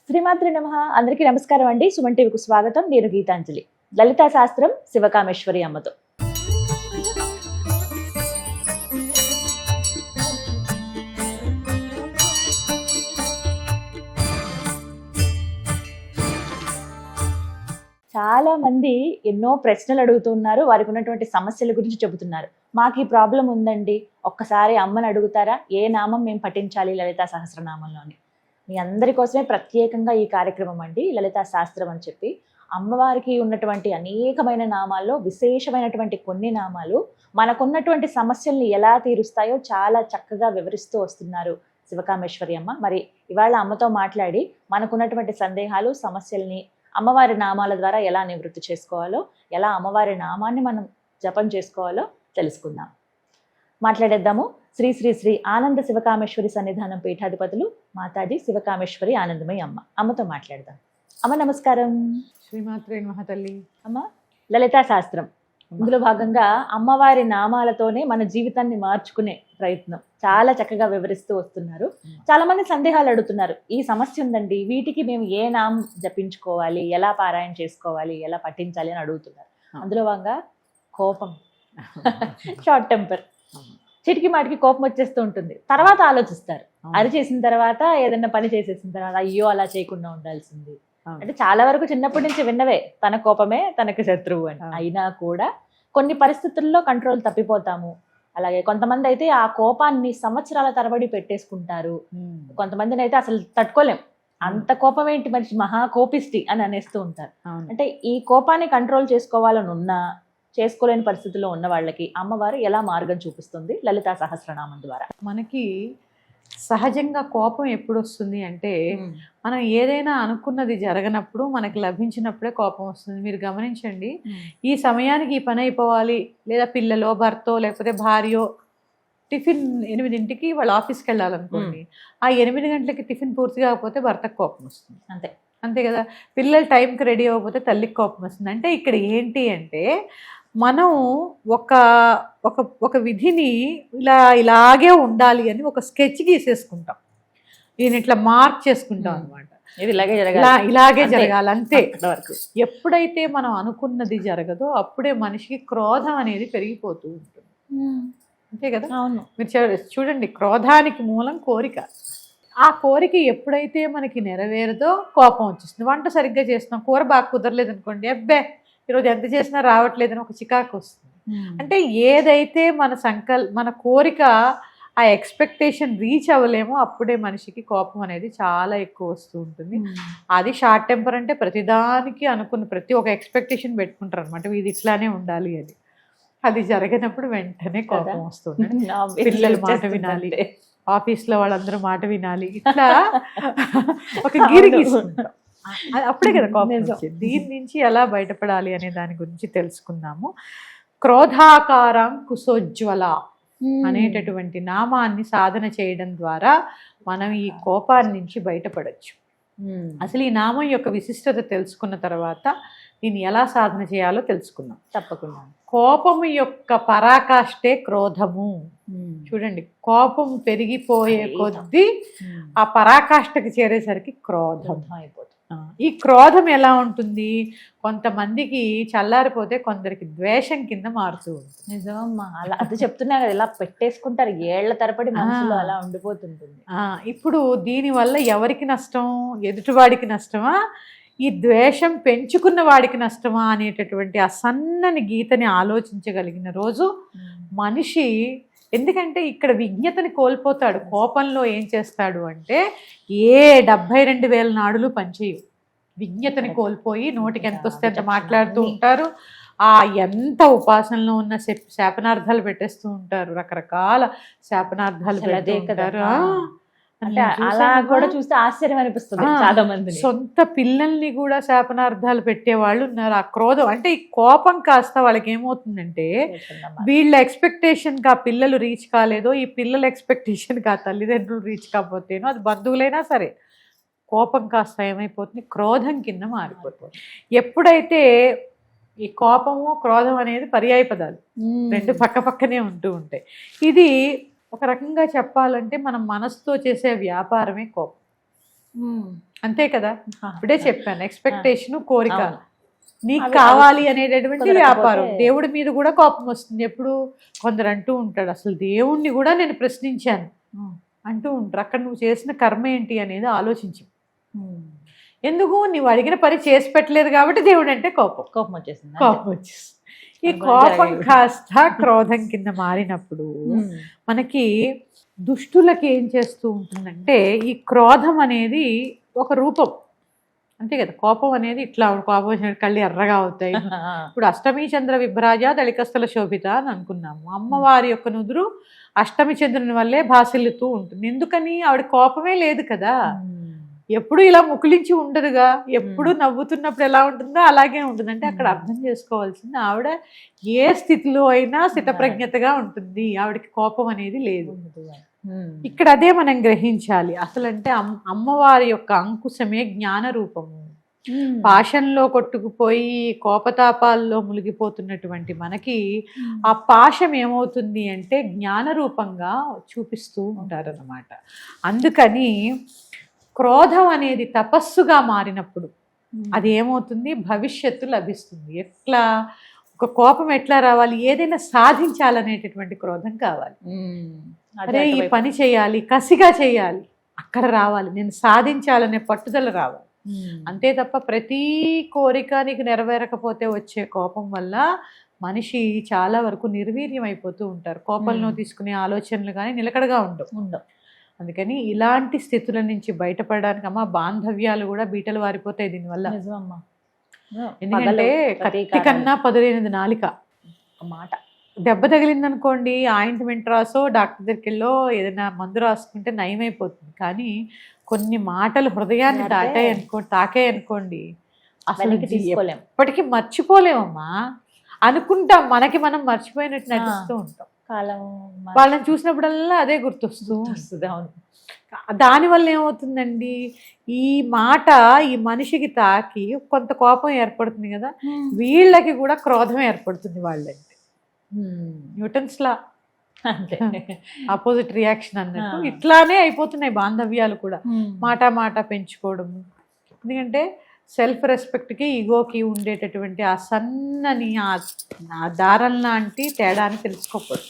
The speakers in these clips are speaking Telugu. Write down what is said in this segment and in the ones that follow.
శ్రీమాత్రి నమః. అందరికీ నమస్కారం అండి. సుమన్ టీవీకి స్వాగతం. నేను గీతాంజలి. లలితా శాస్త్రం శివకామేశ్వరి అమ్మతో. చాలా మంది ఎన్నో ప్రశ్నలు అడుగుతున్నారు. వారికి ఉన్నటువంటి సమస్యల గురించి చెబుతున్నారు. మాకు ఈ ప్రాబ్లం ఉందండి, ఒక్కసారి అమ్మని అడుగుతారా, ఏ నామం మేము పఠించాలి లలితా సహస్రనామంలోని? మీ అందరి కోసమే ప్రత్యేకంగా ఈ కార్యక్రమం అండి, లలితా శాస్త్రం అని చెప్పి. అమ్మవారికి ఉన్నటువంటి అనేకమైన నామాల్లో విశేషమైనటువంటి కొన్ని నామాలు మనకున్నటువంటి సమస్యల్ని ఎలా తీరుస్తాయో చాలా చక్కగా వివరిస్తూ వస్తున్నారు శివకామేశ్వరి అమ్మ. మరి ఇవాళ అమ్మతో మాట్లాడి మనకున్నటువంటి సందేహాలు, సమస్యల్ని అమ్మవారి నామాల ద్వారా ఎలా నివృత్తి చేసుకోవాలో, ఎలా అమ్మవారి నామాన్ని మనం జపం చేసుకోవాలో తెలుసుకుందాం. మాట్లాడేద్దాము. శ్రీ శ్రీ శ్రీ ఆనంద శివకామేశ్వరి సన్నిధానం పీఠాధిపతులు మాతాజీ శివకామేశ్వరి ఆనందమయ్య అమ్మ. అమ్మతో మాట్లాడదాం. అమ్మ నమస్కారం. శ్రీమాత్రే నమః తల్లి. అమ్మ, లలితా శాస్త్రం ఇందులో భాగంగా అమ్మవారి నామాలతోనే మన జీవితాన్ని మార్చుకునే ప్రయత్నం చాలా చక్కగా వివరిస్తూ వస్తున్నారు. చాలా మంది సందేహాలు అడుగుతున్నారు. ఈ సమస్య ఉందండి, వీటికి మేము ఏ నామం జపించుకోవాలి, ఎలా పారాయణ చేసుకోవాలి, ఎలా పఠించాలి అని అడుగుతున్నారు. అందులో భాగంగా కోపం, షార్ట్ టెంపర్, చిటికి మాటికి కోపం వచ్చేస్తూ ఉంటుంది. తర్వాత ఆలోచిస్తారు. అది చేసిన తర్వాత, ఏదైనా పని చేసేసిన తర్వాత అయ్యో అలా చేయకుండా ఉండాల్సింది. అంటే చాలా వరకు చిన్నప్పటి నుంచి విన్నవే, తన కోపమే తనకి శత్రువు అని. అయినా కూడా కొన్ని పరిస్థితుల్లో కంట్రోల్ తప్పిపోతాము. అలాగే కొంతమంది అయితే ఆ కోపాన్ని సంవత్సరాల తరబడి పెట్టేసుకుంటారు. కొంతమందిని అయితే అసలు తట్టుకోలేం, అంత కోపం ఏంటి, మనిషి మహా కోపిష్టి అని అనేస్తూ ఉంటారు. అంటే ఈ కోపాన్ని కంట్రోల్ చేసుకోవాలని ఉన్నా చేసుకోలేని పరిస్థితుల్లో ఉన్న వాళ్ళకి అమ్మవారు ఎలా మార్గం చూపిస్తుంది లలితా సహస్రనామం ద్వారా? మనకి సహజంగా కోపం ఎప్పుడు వస్తుంది అంటే, మనం ఏదైనా అనుకున్నది జరగనప్పుడు, మనకి లభించినప్పుడే కోపం వస్తుంది. మీరు గమనించండి, ఈ సమయానికి ఈ పని అయిపోవాలి, లేదా పిల్లలో, భర్తో, లేకపోతే భార్యో టిఫిన్ 8ంటికి వాళ్ళు ఆఫీస్కి వెళ్ళాలనుకోండి, ఆ 8 గంటలకి టిఫిన్ పూర్తి కాకపోతే భర్తకు కోపం వస్తుంది. అంతే కదా. పిల్లలు టైంకి రెడీ అవ్వకపోతే తల్లికి కోపం వస్తుంది. అంటే ఇక్కడ ఏంటి అంటే, మనం ఒక ఒక ఒక విధిని ఇలాగే ఉండాలి అని ఒక స్కెచ్ గీసేసుకుంటాం, దీని ఇట్లా మార్క్ చేసుకుంటాం అనమాట. ఇలాగే జరగాలి అంతే. ఎప్పుడైతే మనం అనుకున్నది జరగదో అప్పుడే మనిషికి క్రోధం అనేది పెరిగిపోతూ ఉంటుంది. అంతే కదా. మీరు చూడండి, క్రోధానికి మూలం కోరిక. ఆ కోరిక ఎప్పుడైతే మనకి నెరవేరదో కోపం వచ్చేస్తుంది. వంట సరిగ్గా చేస్తున్నాం, కూర బాగా కుదరలేదు అనుకోండి, అబ్బే ఈరోజు ఎంత చేసినా రావట్లేదని ఒక చికాకు వస్తుంది. అంటే ఏదైతే మన కోరిక, ఆ ఎక్స్పెక్టేషన్ రీచ్ అవ్వలేమో అప్పుడే మనిషికి కోపం అనేది చాలా ఎక్కువ వస్తూ ఉంటుంది. అది షార్ట్ టెంపర్. అంటే ప్రతిదానికి అనుకున్న ప్రతి ఒక్క ఎక్స్పెక్టేషన్ పెట్టుకుంటారు అనమాట, ఇది ఇట్లానే ఉండాలి అని. అది జరగనప్పుడు వెంటనే కోపం వస్తుంది. పిల్లల మాట వినాలి, ఆఫీస్లో వాళ్ళందరూ మాట వినాలి, ఇట్లా ఒక గిరి గీసుకుంటాం. అప్పుడే కదా కోపం వచ్చింది. దీని నుంచి ఎలా బయటపడాలి అనే దాని గురించి తెలుసుకుందాము. క్రోధాకారం కుశోజ్వల అనేటటువంటి నామాన్ని సాధన చేయడం ద్వారా మనం ఈ కోపాన్ని నుంచి బయటపడచ్చు. అసలు ఈ నామం యొక్క విశిష్టత తెలుసుకున్న తర్వాత దీన్ని ఎలా సాధన చేయాలో తెలుసుకుందాం. తప్పకుండా. కోపము యొక్క పరాకాష్టే క్రోధము. చూడండి, కోపం పెరిగిపోయే కొద్దీ ఆ పరాకాష్ఠకి చేరేసరికి క్రోధం అయిపోతుంది. ఈ క్రోధం ఎలా ఉంటుంది, కొంతమందికి చల్లారిపోతే కొందరికి ద్వేషం కింద మారుతూ ఉంటుంది. నిజమమ్మా, అలా అది చెప్తున్నా కదా, ఇలా పెట్టేసుకుంటారు, ఏళ్ల తరబడి మనసులో అలా ఉండిపోతుంటుంది. ఇప్పుడు దీనివల్ల ఎవరికి నష్టం, ఎదుటివాడికి నష్టమా, ఈ ద్వేషం పెంచుకున్న వాడికి నష్టమా అనేటటువంటి ఆ సన్నని గీతని ఆలోచించగలిగిన రోజు మనిషి, ఎందుకంటే ఇక్కడ విజ్ఞతని కోల్పోతాడు. కోపంలో ఏం చేస్తాడు అంటే, ఏ 72,000 నాడులు పనిచేయు. విజ్ఞతని కోల్పోయి నోటికి ఎంత వస్తే అంత మాట్లాడుతూ ఉంటారు. ఎంత ఉపాసనలో ఉన్న శాపనార్థాలు పెట్టేస్తూ ఉంటారు, రకరకాల శాపనార్థాలు పెడతారు. అంటే అలా కూడా చూస్తే ఆశ్చర్యం అనిపిస్తుంది చాలా మంది. సొంత పిల్లల్ని కూడా శాపనార్థాలు పెట్టే వాళ్ళు ఉన్నారు. ఆ క్రోధం అంటే, ఈ కోపం కాస్త వాళ్ళకి ఏమవుతుందంటే, వీళ్ళ ఎక్స్పెక్టేషన్కి ఆ పిల్లలు రీచ్ కాలేదో, ఈ పిల్లల ఎక్స్పెక్టేషన్కి ఆ తల్లిదండ్రులు రీచ్ కాకపోతేనో, అది బంధువులైనా సరే, కోపం కాస్త ఏమైపోతుంది, క్రోధం కింద మారిపోతుంది. ఎప్పుడైతే ఈ కోపము క్రోధం అనేది పర్యాయ పదాలు, రెండు పక్క పక్కనే ఉంటూ ఉంటాయి. ఇది ఒక రకంగా చెప్పాలంటే మనం మనసుతో చేసే వ్యాపారమే కోపం. అంతే కదా, ఇప్పుడే చెప్పాను, ఎక్స్పెక్టేషన్, కోరిక, అవును. నీకు అవి- కావాలి అనేటటువంటి కుదరకపోతే- వ్యాపారం. దేవుడి మీద కూడా కోపం వస్తుంది. ఎప్పుడు కొందరు అంటూ ఉంటాడు, అసలు దేవుణ్ణి కూడా నేను ప్రశ్నించాను అంటూ ఉంటారు. అక్కడ నువ్వు చేసిన కర్మ ఏంటి అనేది ఆలోచించు. ఎందుకు నువ్వు అడిగిన పని చేసి పెట్టలేదు కాబట్టి దేవుడు అంటే కోపం కోపం వచ్చేసింది. కోపం వచ్చేసి ఈ అది కోపం జరిగేది. కాస్త క్రోధం కింద మారినప్పుడు మనకి దుష్టులకి ఏం చేస్తూ ఉంటుందంటే, ఈ క్రోధం అనేది ఒక రూపం అంతే కదా. కోపం అనేది ఇట్లా కోపం వచ్చినట్టు కళ్ళు ఎర్రగా అవుతాయి. ఇప్పుడు అష్టమి చంద్ర విభ్రాజ దళికస్థల శోభిత అని అనుకున్నాము. అమ్మవారి యొక్క నుదురు అష్టమి చంద్రుని వల్లే భాసిల్లుతూ ఉంటుంది. ఎందుకని? ఆవిడ కోపమే లేదు కదా, ఎప్పుడు ఇలా ముకులించి ఉండదుగా, ఎప్పుడు నవ్వుతున్నప్పుడు ఎలా ఉంటుందో అలాగే ఉంటుంది. అంటే అక్కడ అర్థం చేసుకోవాల్సింది, ఆవిడ ఏ స్థితిలో అయినా స్థితప్రజ్ఞతగా ఉంటుంది, ఆవిడకి కోపం అనేది లేదు. ఇక్కడ అదే మనం గ్రహించాలి. అసలు అంటే అమ్మవారి యొక్క అంకుశమే జ్ఞాన రూపము. పాశంలో కొట్టుకుపోయి కోపతాపాల్లో మునిగిపోతున్నటువంటి మనకి ఆ పాశం ఏమవుతుంది అంటే జ్ఞాన రూపంగా చూపిస్తూ ఉంటారన్నమాట. అందుకని క్రోధం అనేది తపస్సుగా మారినప్పుడు అది ఏమవుతుంది, భవిష్యత్తు లభిస్తుంది. ఎట్లా, ఒక కోపం ఎట్లా రావాలి, ఏదైనా సాధించాలనేటటువంటి క్రోధం కావాలి. అదే ఈ పని చేయాలి, కసిగా చేయాలి, అక్కడ రావాలి, నేను సాధించాలనే పట్టుదల రావాలి. అంతే తప్ప ప్రతి కోరిక నీకు నెరవేరకపోతే వచ్చే కోపం వల్ల మనిషి చాలా వరకు నిర్వీర్యం అయిపోతూ ఉంటారు. కోపంలో తీసుకునే ఆలోచనలు కానీ నిలకడగా ఉండవు. అందుకని ఇలాంటి స్థితుల నుంచి బయటపడడానికి అమ్మ బాంధవ్యాలు కూడా బీటలు వారిపోతాయి దీనివల్ల. ఎందుకంటే కత్తి కన్నా పదులైనది నాలిక. మాట దెబ్బ తగిలిందనుకోండి, ఆయింట్మెంట్ రాసో డాక్టర్ దగ్గరికి వెళ్ళో ఏదైనా మందు రాసుకుంటే నయమైపోతుంది. కానీ కొన్ని మాటలు హృదయాన్ని తాకాయి అనుకోండి, అసలు ఎప్పటికీ మర్చిపోలేమమ్మా. అనుకుంటాం, మనకి మనం మర్చిపోయినట్టు నటిస్తూ ఉంటాం. వాళ్ళని చూసినప్పుడల్లా అదే గుర్తొస్తూ వస్తుంది. అవును. దానివల్ల ఏమవుతుందండి, ఈ మాట ఈ మనిషికి తాకి కొంత కోపం ఏర్పడుతుంది కదా, వీళ్ళకి కూడా క్రోధం ఏర్పడుతుంది. వాళ్ళంటే న్యూటన్స్ లా ఆపోజిట్ రియాక్షన్ అన్నట్టు ఇట్లానే అయిపోతున్నాయి బాంధవ్యాలు కూడా. మాట పెంచుకోవడము. ఎందుకంటే సెల్ఫ్ రెస్పెక్ట్కి ఈగోకి ఉండేటటువంటి ఆ సన్నని ఆ దారం లాంటి తేడాన్ని తెలుసుకోకూడదు.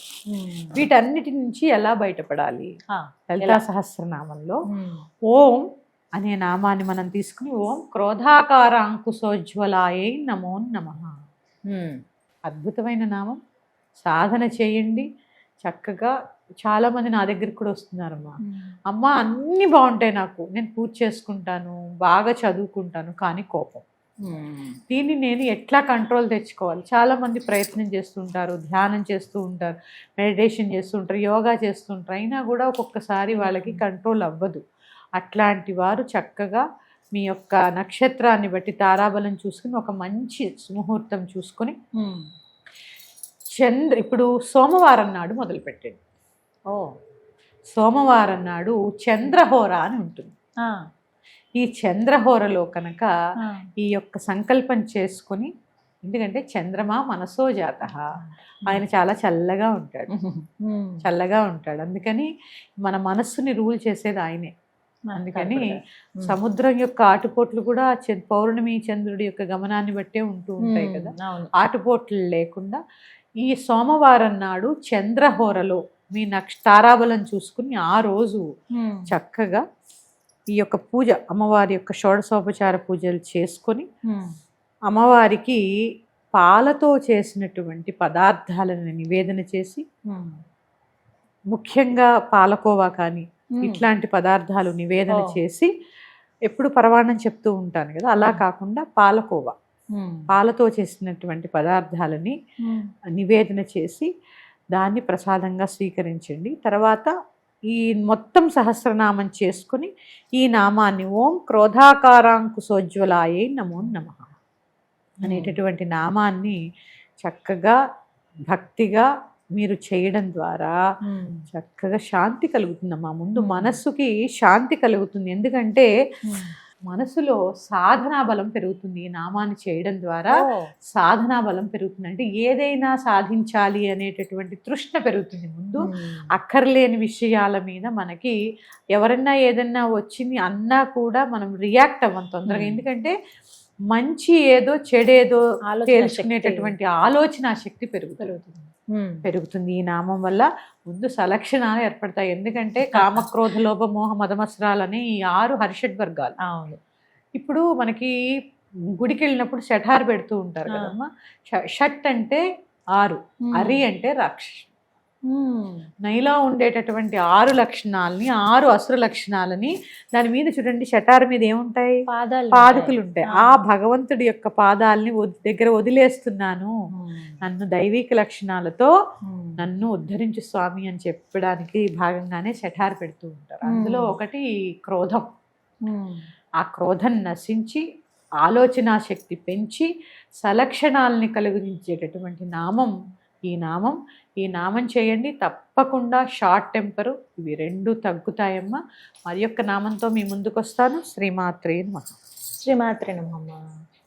వీటన్నిటి నుంచి ఎలా బయటపడాలి? లలితా సహస్రనామంలో ఓం అనే నామాన్ని మనం తీసుకుని, ఓం క్రోధాకార అంకుశోజ్వలాయై నమో నమః. అద్భుతమైన నామం. సాధన చేయండి చక్కగా. చాలామంది నా దగ్గరికి కూడా వస్తున్నారమ్మా, అమ్మ అన్నీ బాగుంటాయి, నాకు నేను పూజ చేసుకుంటాను, బాగా చదువుకుంటాను, కానీ కోపం, దీన్ని నేను ఎట్లా కంట్రోల్ తెచ్చుకోవాలి? చాలామంది ప్రయత్నం చేస్తుంటారు, ధ్యానం చేస్తూ ఉంటారు, మెడిటేషన్ చేస్తుంటారు, యోగా చేస్తుంటారు, అయినా కూడా ఒక్కొక్కసారి వాళ్ళకి కంట్రోల్ అవ్వదు. అట్లాంటి వారు చక్కగా మీ యొక్క నక్షత్రాన్ని బట్టి తారాబలం చూసుకుని ఒక మంచి ముహూర్తం చూసుకొని ఇప్పుడు సోమవారం నాడు మొదలుపెట్టండి. సోమవారం నాడు చంద్రహోర అని ఉంటుంది. ఈ చంద్రహోరలో కనుక ఈ యొక్క సంకల్పం చేసుకుని, ఎందుకంటే చంద్రమా మనసో జాత, ఆయన చాలా చల్లగా ఉంటాడు. అందుకని మన మనస్సుని రూల్ చేసేది ఆయనే. అందుకని సముద్రం యొక్క ఆటుపోట్లు కూడా పౌర్ణమి చంద్రుడి యొక్క గమనాన్ని బట్టే ఉంటూ ఉంటాయి కదా. ఆటుపోట్లు లేకుండా ఈ సోమవారం నాడు చంద్రహోరలో మీ తారాబలం చూసుకుని ఆ రోజు చక్కగా ఈ యొక్క పూజ, అమ్మవారి యొక్క షోడశోపచార పూజలు చేసుకొని అమ్మవారికి పాలతో చేసినటువంటి పదార్థాలను నివేదన చేసి, ముఖ్యంగా పాలకోవా కానీ ఇట్లాంటి పదార్థాలు నివేదన చేసి, ఎప్పుడు పరవాణం చెప్తూ ఉంటాను కదా, అలా కాకుండా పాలకోవా, పాలతో చేసినటువంటి పదార్థాలని నివేదన చేసి దాన్ని ప్రసాదంగా స్వీకరించండి. తర్వాత ఈ మొత్తం సహస్రనామం చేసుకుని ఈ నామాన్ని ఓం క్రోధాకారాంకుశోజ్వలాయై నమో నమః అనేటటువంటి నామాన్ని చక్కగా భక్తిగా మీరు చేయడం ద్వారా చక్కగా శాంతి కలుగుతుందమ్మా. ముందు మనస్సుకి శాంతి కలుగుతుంది. ఎందుకంటే మనసులో సాధనా బలం పెరుగుతుంది. ఈ నామాన్ని చేయడం ద్వారా సాధనా బలం పెరుగుతుంది. అంటే ఏదైనా సాధించాలి అనేటటువంటి తృష్ణ పెరుగుతుంది. ముందు అక్కర్లేని విషయాల మీద మనకి ఎవరన్నా ఏదన్నా వచ్చింది అన్నా కూడా మనం రియాక్ట్ అవ్వం తొందరగా. ఎందుకంటే మంచి ఏదో చెడేదో తెలుసుకునేటటువంటి ఆలోచన శక్తి పెరుగుతుంది ఈ నామం వల్ల. ముందు సలక్షణాలు ఏర్పడతాయి. ఎందుకంటే కామక్రోధ లోభ మోహ మదమస్రాలని ఈ 6 హర్షడ్ వర్గాలు. అవును. ఇప్పుడు మనకి గుడికి వెళ్ళినప్పుడు షఠార్ పెడుతూ ఉంటారు కదమ్మా. షట్ అంటే 6, హరి అంటే రాక్షసు. నైలో ఉండేటటువంటి 6 లక్షణాలని, 6 అసుర లక్షణాలని దాని మీద చూడండి, షటార్ మీద ఏముంటాయి? పాదుకులు ఉంటాయి. ఆ భగవంతుడి యొక్క పాదాలని దగ్గర వదిలేస్తున్నాను, నన్ను దైవిక లక్షణాలతో నన్ను ఉద్ధరించు స్వామి అని చెప్పడానికి భాగంగానే షటార్ పెడుతూ ఉంటారు. అందులో ఒకటి క్రోధం. ఆ క్రోధం నశించి ఆలోచనా శక్తి పెంచి సలక్షణాలని కలిగించేటటువంటి నామం ఈ నామం చేయండి. తప్పకుండా షార్ట్ టెంపరు ఇవి 2 తగ్గుతాయమ్మా. మరి యొక్క నామంతో మీ ముందుకు వస్తాను. శ్రీమాత్రే నమః. శ్రీమాత్రే నమః.